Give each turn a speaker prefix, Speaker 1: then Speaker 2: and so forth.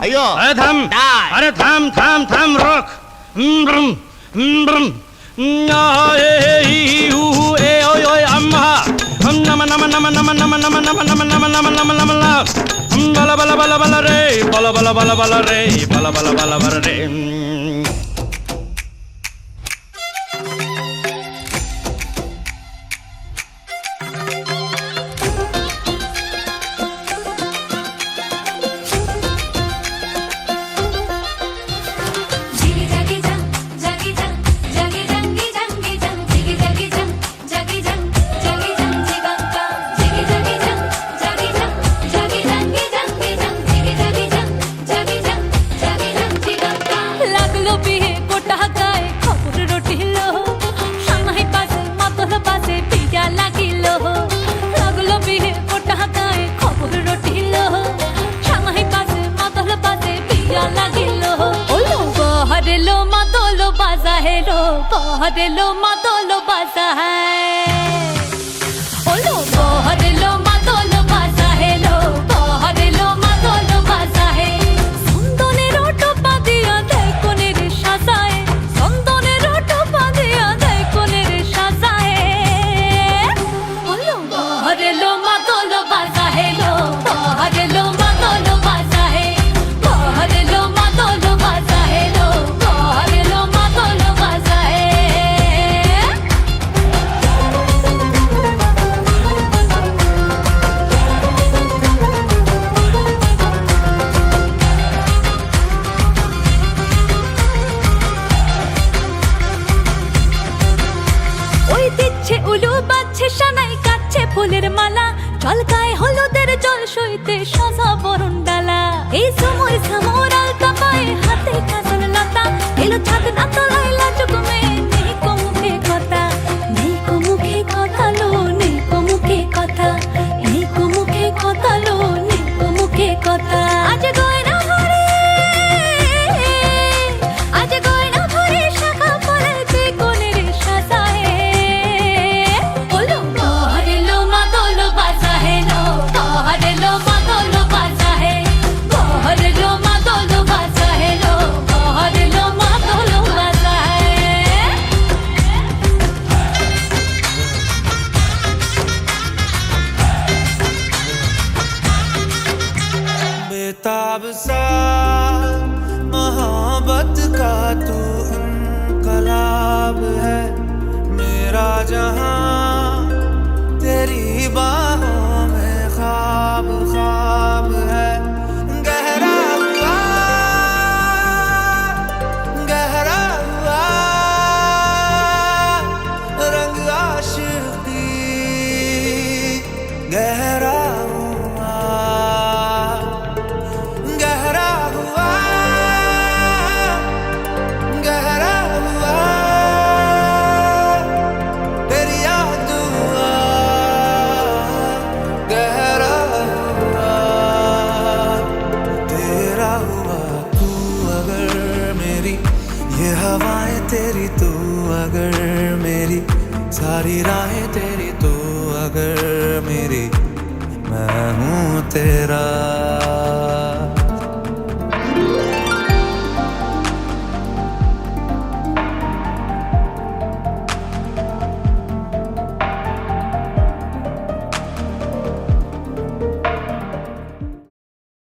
Speaker 1: अयो
Speaker 2: अरे थम अरे थम थम थम रोक अम्मा नम नम नम नम नम नम नम नम नम नम नम नम बला बला बला बला रे बला बला बला बला रे बला बला बला बला रे
Speaker 3: बहरेलो मातोलो बाजा है ओलो बहरेलो मातोलो बाजा है लो बहरेलो मातोलो बाजा है संदने रोटो पादिया दे कोने रे साजाए संदने रोटो पादिया दे कोने रे साजाए ओलो बहरेलो मातोलो बाजा है लो बहरेलो मातोलो बाजा है बहरेलो मातोलो बाजा है लो बहरेलो मातोलो बाजा है উলু বাজছে সানাই কাচ্ছে ফুলের মালা চল গায়ে হলুদের জল সইতে সাজা বরণ ডালা এই সময় সামর আলতা পায়ে হাতে কাজল লতা এলো ছাদ না তলায় লাজুক মেয়ে নেই কো মুখে কথা নেই কো মুখে কথা লো নেই কো মুখে কথা নেই কো মুখে কথা লো নেই কো মুখে কথা আজ গয়না ভরে আজ গয়না ভরে শাখা পরে তুই কোনে রে সাজায়
Speaker 4: बेताब सा मोहब्बत का तू इनकलाब है मेरा जहां तेरी बाहों में ख्वाब ख्वाब है गहरा हुआ रंग आशिकी गहरा तेरी तू अगर मेरी सारी राहें तेरी तू अगर मेरी मैं हूँ तेरा